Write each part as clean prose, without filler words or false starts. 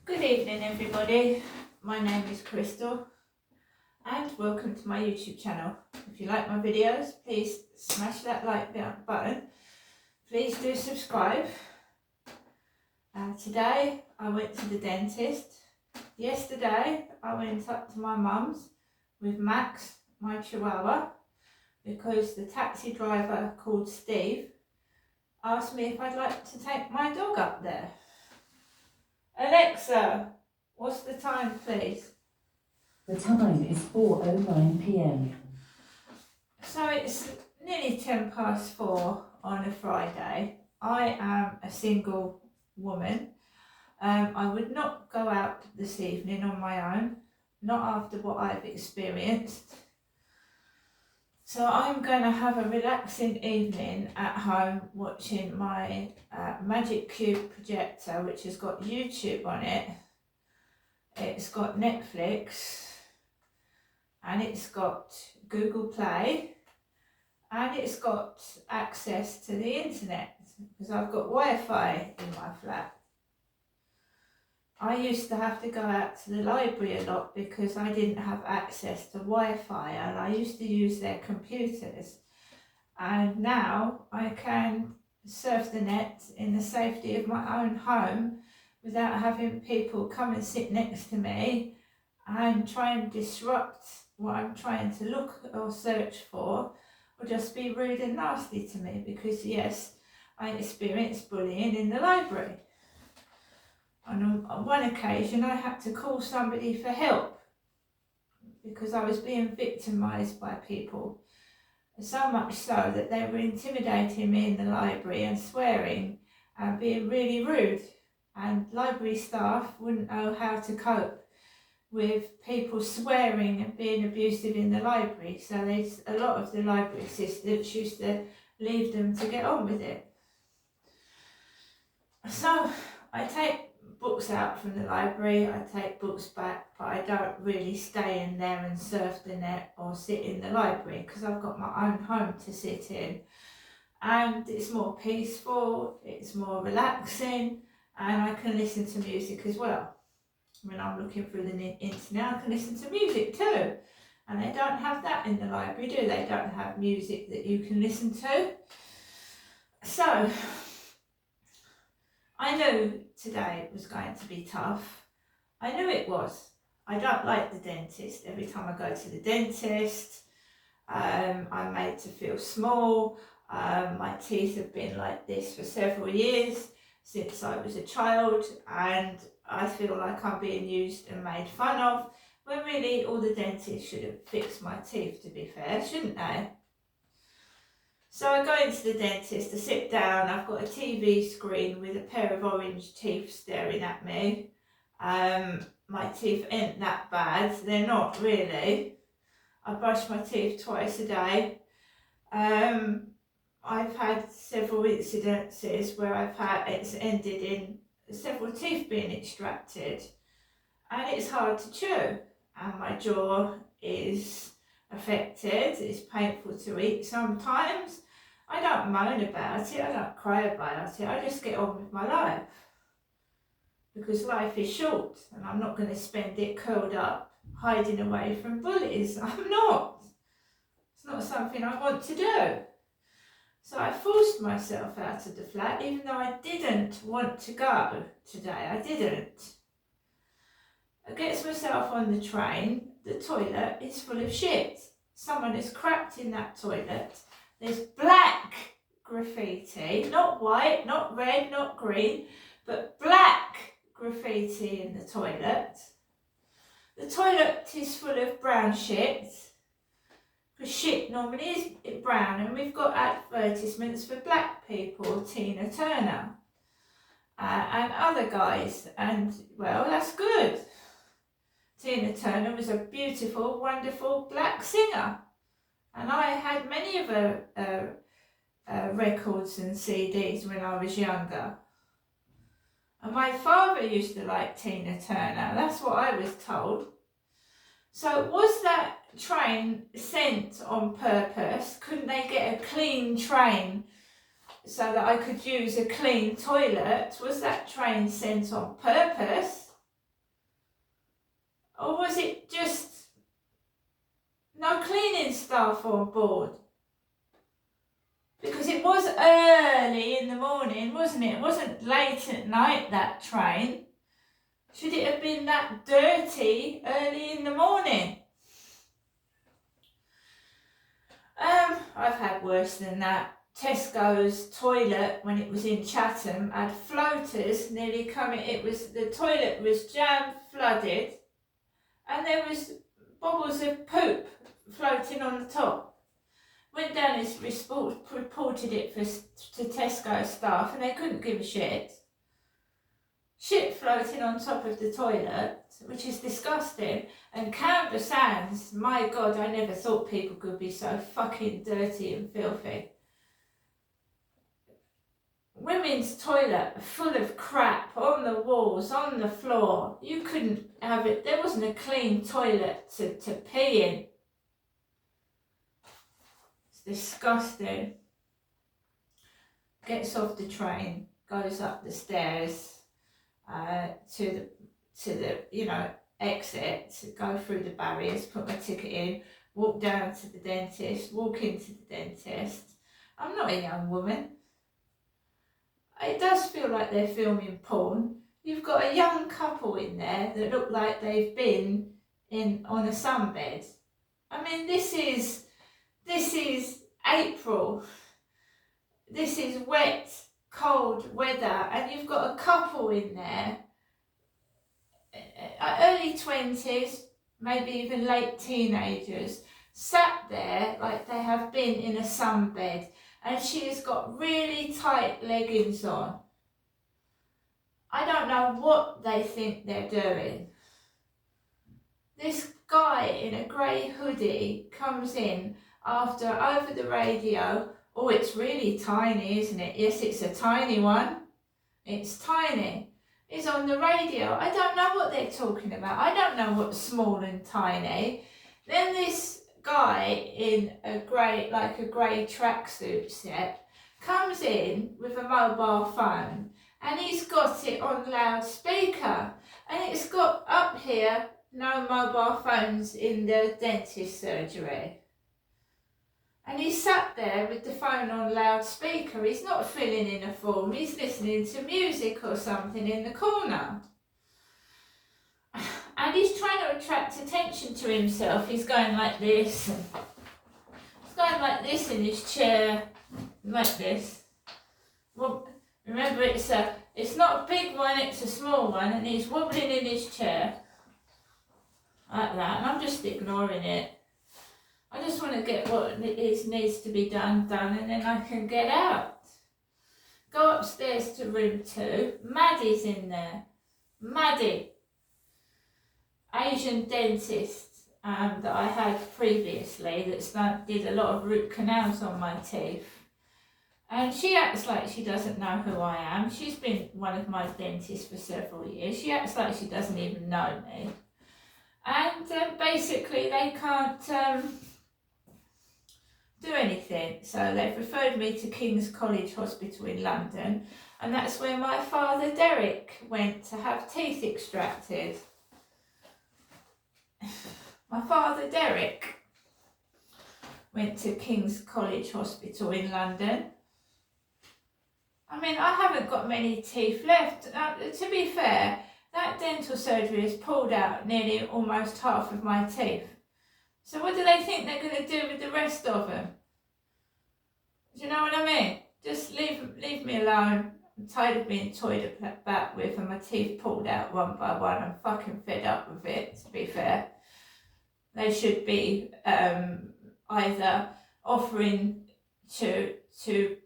Good evening everybody, my name is Crystal and welcome to my YouTube channel. If you like my videos, please smash that like button. Please do subscribe. Today I went to the dentist. Yesterday I went up to my mum's with Max, my chihuahua, because the taxi driver called Steve asked me if I'd like to take my dog up there. Alexa, what's the time, please? The time is 4:09 p.m. So it's nearly 4:10 on a Friday. I am a single woman. I would not go out this evening on my own, not after what I've experienced. So I'm going to have a relaxing evening at home watching my Magic Cube projector, which has got YouTube on it. It's got Netflix and it's got Google Play and it's got access to the internet because I've got Wi-Fi in my flat. I used to have to go out to the library a lot because I didn't have access to Wi-Fi and I used to use their computers, and now I can surf the net in the safety of my own home without having people come and sit next to me and try and disrupt what I'm trying to look or search for, or just be rude and nasty to me, because yes, I experienced bullying in the library. And on one occasion I had to call somebody for help because I was being victimised by people. So much so that they were intimidating me in the library and swearing and being really rude. And library staff wouldn't know how to cope with people swearing and being abusive in the library. So a lot of the library assistants used to leave them to get on with it. So I take books out from the library, I take books back, but I don't really stay in there and surf the net or sit in the library because I've got my own home to sit in, and it's more peaceful, it's more relaxing, and I can listen to music as well. When I'm looking through the internet, I can listen to music too, and they don't have that in the library, do they? Don't have music that you can listen to. So I knew today was going to be tough. I knew it was. I don't like the dentist. Every time I go to the dentist, I'm made to feel small. My teeth have been like this for several years, since I was a child, and I feel like I'm being used and made fun of, when really all the dentists should have fixed my teeth, to be fair, shouldn't they? So I go into the dentist, I sit down, I've got a TV screen with a pair of orange teeth staring at me. My teeth ain't that bad, they're not really. I brush my teeth twice a day. I've had several incidences where it's ended in several teeth being extracted, and it's hard to chew, and my jaw is affected, it's painful to eat sometimes. I don't moan about it, I don't cry about it, I just get on with my life. Because life is short and I'm not going to spend it curled up, hiding away from bullies. I'm not. It's not something I want to do. So I forced myself out of the flat, even though I didn't want to go today, I didn't. I get myself on the train, the toilet is full of shit. Someone has crapped in that toilet. There's black graffiti, not white, not red, not green, but black graffiti in the toilet. The toilet is full of brown shit, because shit normally is brown, and we've got advertisements for black people, Tina Turner, and other guys, and well, that's good. Tina Turner was a beautiful, wonderful black singer, and I had many of her records and CDs when I was younger. And my father used to like Tina Turner, that's what I was told. So was that train sent on purpose? Couldn't they get a clean train so that I could use a clean toilet? Was that train sent on purpose? Or was it just no cleaning staff on board? Because it was early in the morning, wasn't it? It wasn't late at night, that train. Should it have been that dirty early in the morning? I've had worse than that. Tesco's toilet, when it was in Chatham, had floaters nearly coming. The toilet was jam flooded, and there was bubbles of poop floating on the top. Went down and reported it to Tesco staff, and they couldn't give a shit. Shit floating on top of the toilet, which is disgusting. And Canberra Sands, my God, I never thought people could be so fucking dirty and filthy. Women's toilet full of crap on the walls, on the floor. You couldn't have it. There wasn't a clean toilet to pee in. It's disgusting. Gets off the train, goes up the stairs to the exit, go through the barriers, put my ticket in, walk down to the dentist, walk into the dentist. I'm not a young woman. It does feel like they're filming porn. You've got a young couple in there that look like they've been on a sunbed. I mean, this is April. This is wet, cold weather, and you've got a couple in there, early 20s, maybe even late teenagers, sat there like they have been in a sunbed, and she has got really tight leggings on. I don't know what they think they're doing. This guy in a grey hoodie comes in after over the radio. Oh, it's really tiny, isn't it? Yes, it's a tiny one. It's tiny. It's on the radio. I don't know what they're talking about. I don't know what's small and tiny. Then this guy in a grey tracksuit set comes in with a mobile phone, and he's got it on loudspeaker, and it's got up here, no mobile phones in the dentist surgery. And he sat there with the phone on loudspeaker. He's not filling in a form. He's listening to music or something in the corner. And he's trying to attract attention to himself. He's going like this. He's going like this in his chair, like this. Well, remember, it's not a big one, it's a small one, and he's wobbling in his chair. Like that. And I'm just ignoring it. I just want to get what needs to be done, and then I can get out. Go upstairs to room 2. Maddie's in there. Maddie. Asian dentist that I had previously that did a lot of root canals on my teeth. And she acts like she doesn't know who I am. She's been one of my dentists for several years. She acts like she doesn't even know me. And basically they can't do anything. So they've referred me to King's College Hospital in London, and that's where my father Derek went to have teeth extracted. My father Derek went to King's College Hospital in London. I mean, I haven't got many teeth left. To be fair, that dental surgery has pulled out nearly almost half of my teeth. So what do they think they're going to do with the rest of them? Do you know what I mean? Just leave me alone. I'm tired of being toyed about with and my teeth pulled out one by one. I'm fucking fed up with it, to be fair. They should be either offering to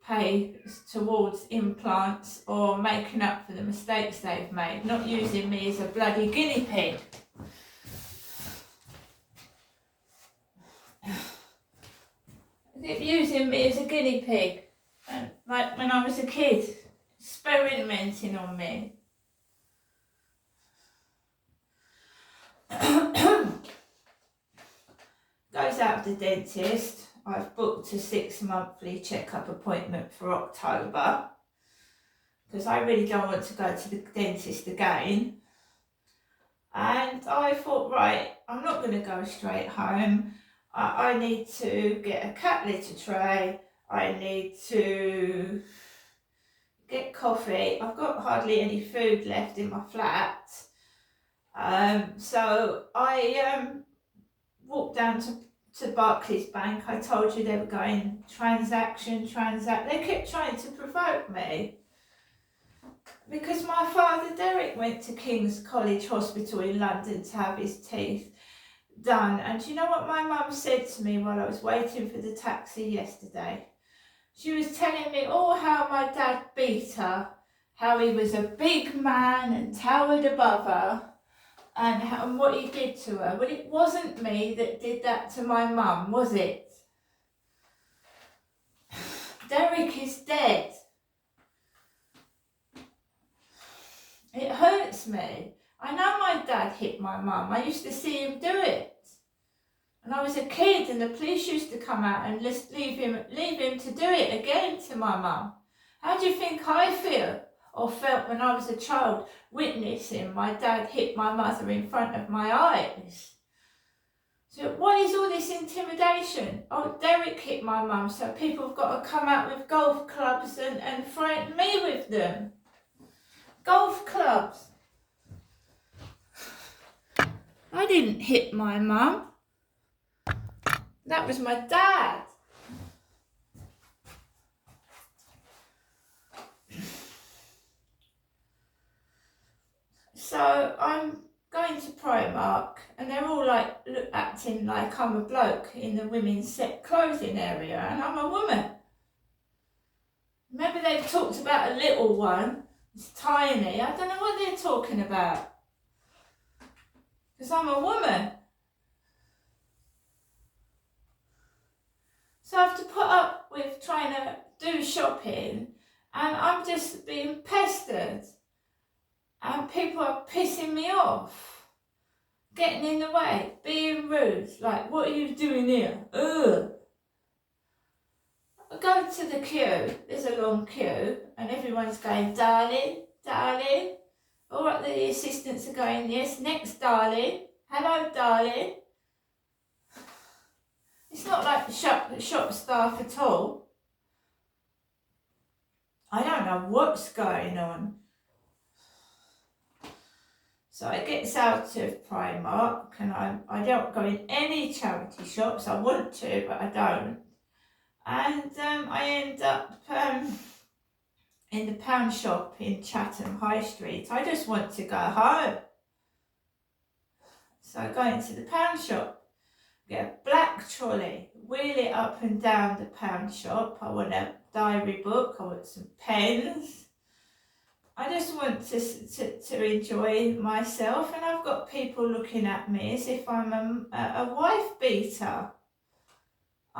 pay towards implants or making up for the mistakes they've made, not using me as a bloody guinea pig. Using me as a guinea pig, like when I was a kid, experimenting on me. Goes out to the dentist. I've booked a 6 monthly checkup appointment for October because I really don't want to go to the dentist again. And I thought, right, I'm not going to go straight home. I need to get a cat litter tray. I need to get coffee. I've got hardly any food left in my flat. So I walked down to Barclays Bank. I told you they were going transact. They kept trying to provoke me. Because my father Derek went to King's College Hospital in London to have his teeth done. And do you know what my mum said to me while I was waiting for the taxi yesterday? She was telling me all how my dad beat her, how he was a big man and towered above her, and what he did to her. Well, it wasn't me that did that to my mum, was it? Derek is dead. It hurts me. I know my dad hit my mum. I used to see him do it. And I was a kid and the police used to come out and just leave him to do it again to my mum. How do you think I feel or felt when I was a child witnessing my dad hit my mother in front of my eyes? So what is all this intimidation? Oh, Derek hit my mum, so people have got to come out with golf clubs and frighten me with them. Golf clubs. I didn't hit my mum. That was my dad. So I'm going to Primark and they're all like acting like I'm a bloke in the women's set clothing area and I'm a woman. Remember they've talked about a little one. It's tiny. I don't know what they're talking about. Because I'm a woman. So I have to put up with trying to do shopping and I'm just being pestered. And people are pissing me off. Getting in the way. Being rude. Like, what are you doing here? Ugh. I go to the queue, there's a long queue, and everyone's going, darling, darling. All right, the assistants are going, yes, next, darling. Hello, darling. It's not like the shop staff at all. I don't know what's going on. So I get out of Primark, and I don't go in any charity shops. I want to, but I don't. And I end up in the pound shop in Chatham High Street. I just want to go home. So I go into the pound shop, get a black trolley, wheel it up and down the pound shop. I want a diary book, I want some pens. I just want to enjoy myself, and I've got people looking at me as if I'm a wife beater.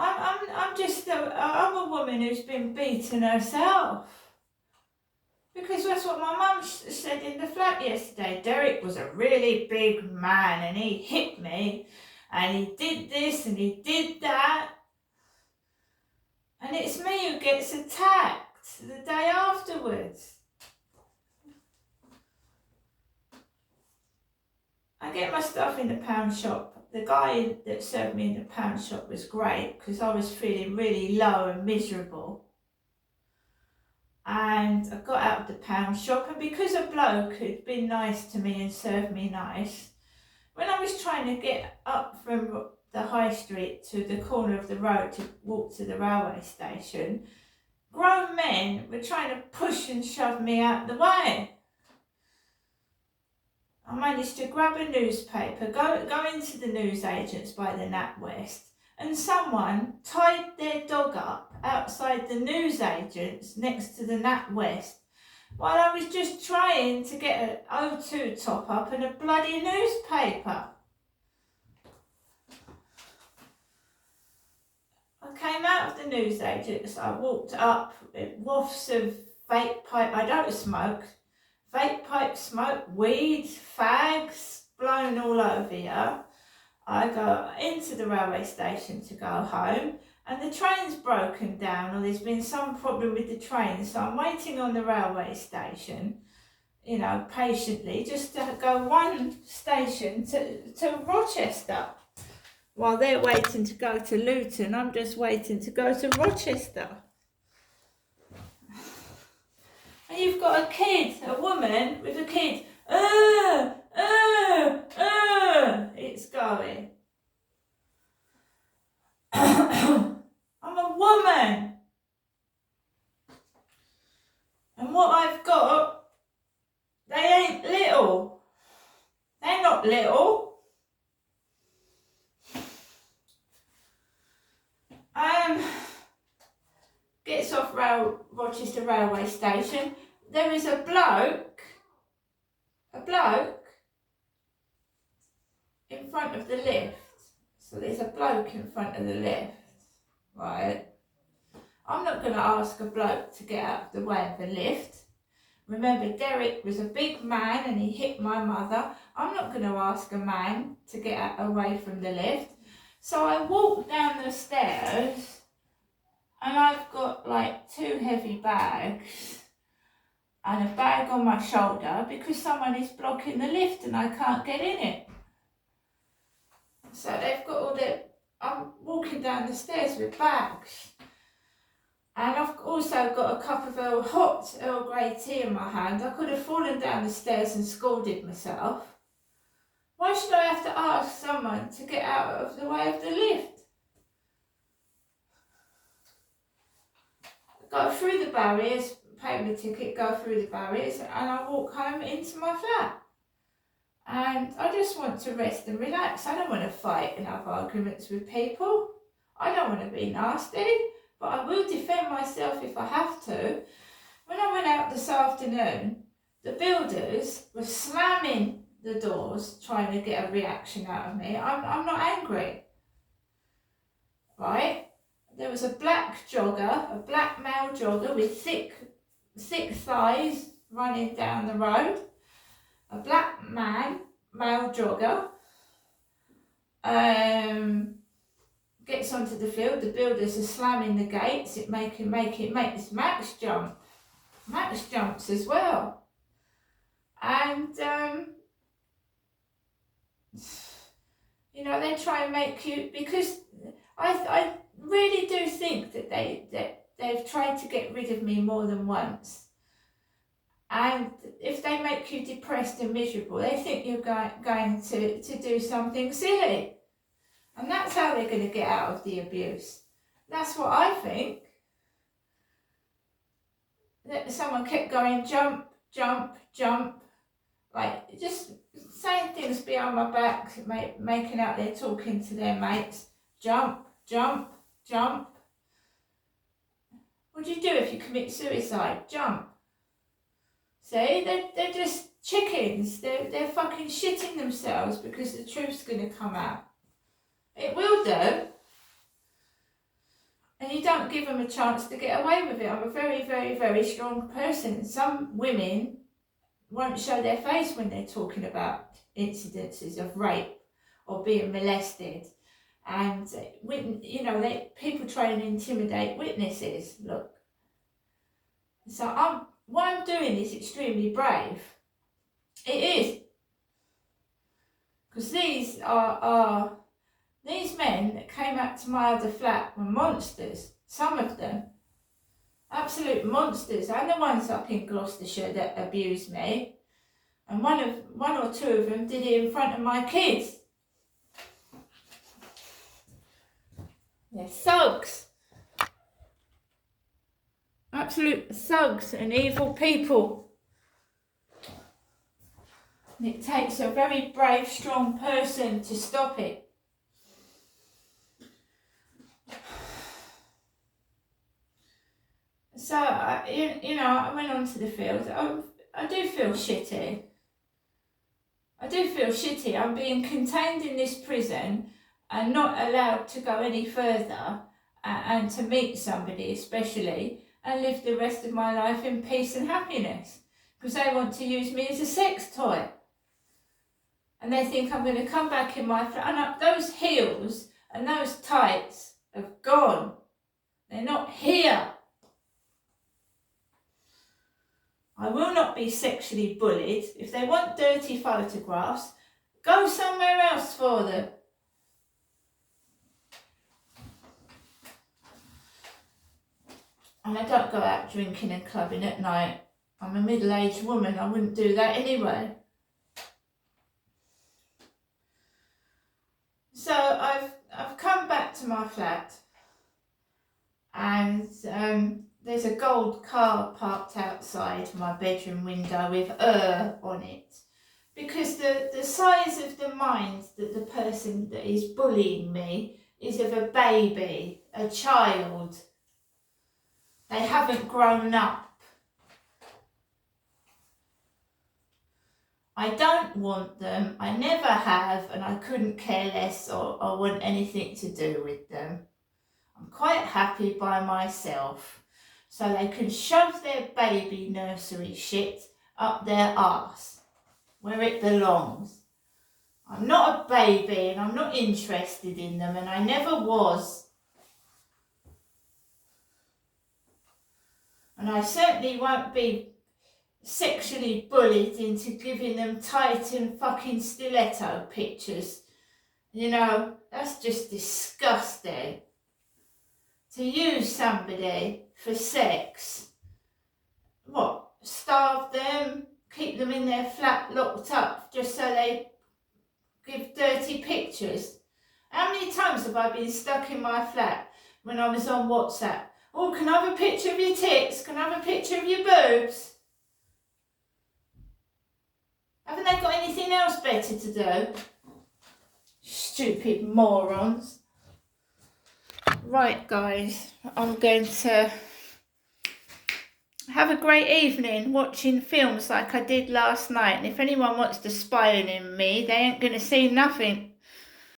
I'm a woman who's been beaten herself. Because that's what my mum said in the flat yesterday. Derek was a really big man and he hit me and he did this and he did that. And it's me who gets attacked the day afterwards. I get my stuff in the pound shop. The guy that served me in the pound shop was great because I was feeling really low and miserable. And I got out of the pound shop, and because a bloke had been nice to me and served me nice, when I was trying to get up from the high street to the corner of the road to walk to the railway station, grown men were trying to push and shove me out the way. I managed to grab a newspaper, go into the newsagents by the NatWest, and someone tied their dog up outside the newsagents next to the NatWest while I was just trying to get an O2 top up and a bloody newspaper. I came out of the newsagents, I walked up, wafts of vape pipe, I don't smoke, vape pipe smoke, weed, fags blown all over you. I go into the railway station to go home and the train's broken down or there's been some problem with the train, so I'm waiting on the railway station. patiently just to go one station to Rochester. While they're waiting to go to Luton, I'm just waiting to go to Rochester. And you've got a kid, a woman with a kid. It's going. I'm a woman. And what I've got, they ain't little. They're not little. Gets off Rochester railway station. There is a bloke in front of the lift. So there's a bloke in front of the lift, right? I'm not going to ask a bloke to get out of the way of the lift. Remember, Derek was a big man and he hit my mother. I'm not going to ask a man to get away from the lift. So I walk down the stairs and I've got like 2 heavy bags and a bag on my shoulder because someone is blocking the lift and I can't get in it. So they've got I'm walking down the stairs with bags. And I've also got a cup of hot Earl Grey tea in my hand. I could have fallen down the stairs and scalded myself. Why should I have to ask someone to get out of the way of the lift? Go through the barriers, pay my ticket, go through the barriers, and I walk home into my flat. And I just want to rest and relax. I don't want to fight and have arguments with people. I don't want to be nasty, but I will defend myself if I have to. When I went out this afternoon, the builders were slamming the doors, trying to get a reaction out of me. I'm not angry, right? There was a black jogger, a black male jogger with thick thighs running down the road. A black male jogger, gets onto the field. The builders are slamming the gates. It makes Max jump. Max jumps as well. And they try and make you, because I really do think that they've tried to get rid of me more than once. And if they make you depressed and miserable, they think you're going to do something silly. And that's how they're going to get out of the abuse. That's what I think. That someone kept going, jump, jump, jump. Like, just saying things behind my back, making out they're talking to their mates. Jump, jump, jump. What do you do if you commit suicide? Jump. See, they're just chickens. They're fucking shitting themselves because the truth's going to come out. It will do. And you don't give them a chance to get away with it. I'm a very, very, very strong person. Some women won't show their face when they're talking about incidences of rape or being molested. And, people try and intimidate witnesses. Look. So what I'm doing is extremely brave. It is. Because these are these men that came out to my other flat were monsters. Some of them. Absolute monsters. And the ones up in Gloucestershire that abused me. And one or two of them did it in front of my kids. They're thugs. Absolute thugs and evil people. And it takes a very brave, strong person to stop it. So, I went onto the field. I do feel shitty. I'm being contained in this prison and not allowed to go any further and to meet somebody especially and live the rest of my life in peace and happiness, because they want to use me as a sex toy. And they think I'm going to come back in my flat. And those heels and those tights have gone. They're not here. I will not be sexually bullied. If they want dirty photographs, go somewhere else for them. And I don't go out drinking and clubbing at night. I'm a middle-aged woman, I wouldn't do that anyway. So I've come back to my flat, and there's a gold car parked outside my bedroom window with on it. Because the size of the mind that the person that is bullying me is of a baby, a child. They haven't grown up. I don't want them, I never have, and I couldn't care less or want anything to do with them. I'm quite happy by myself, so they can shove their baby nursery shit up their arse, where it belongs. I'm not a baby and I'm not interested in them, and I never was. And I certainly won't be sexually bullied into giving them Titan fucking stiletto pictures. You know, that's just disgusting. To use somebody for sex. What? Starve them? Keep them in their flat locked up just so they give dirty pictures? How many times have I been stuck in my flat when I was on WhatsApp? Oh, can I have a picture of your tits? Can I have a picture of your boobs? Haven't they got anything else better to do? Stupid morons. Right, guys, I'm going to have a great evening watching films like I did last night. And if anyone wants to spy on me, they ain't going to see nothing.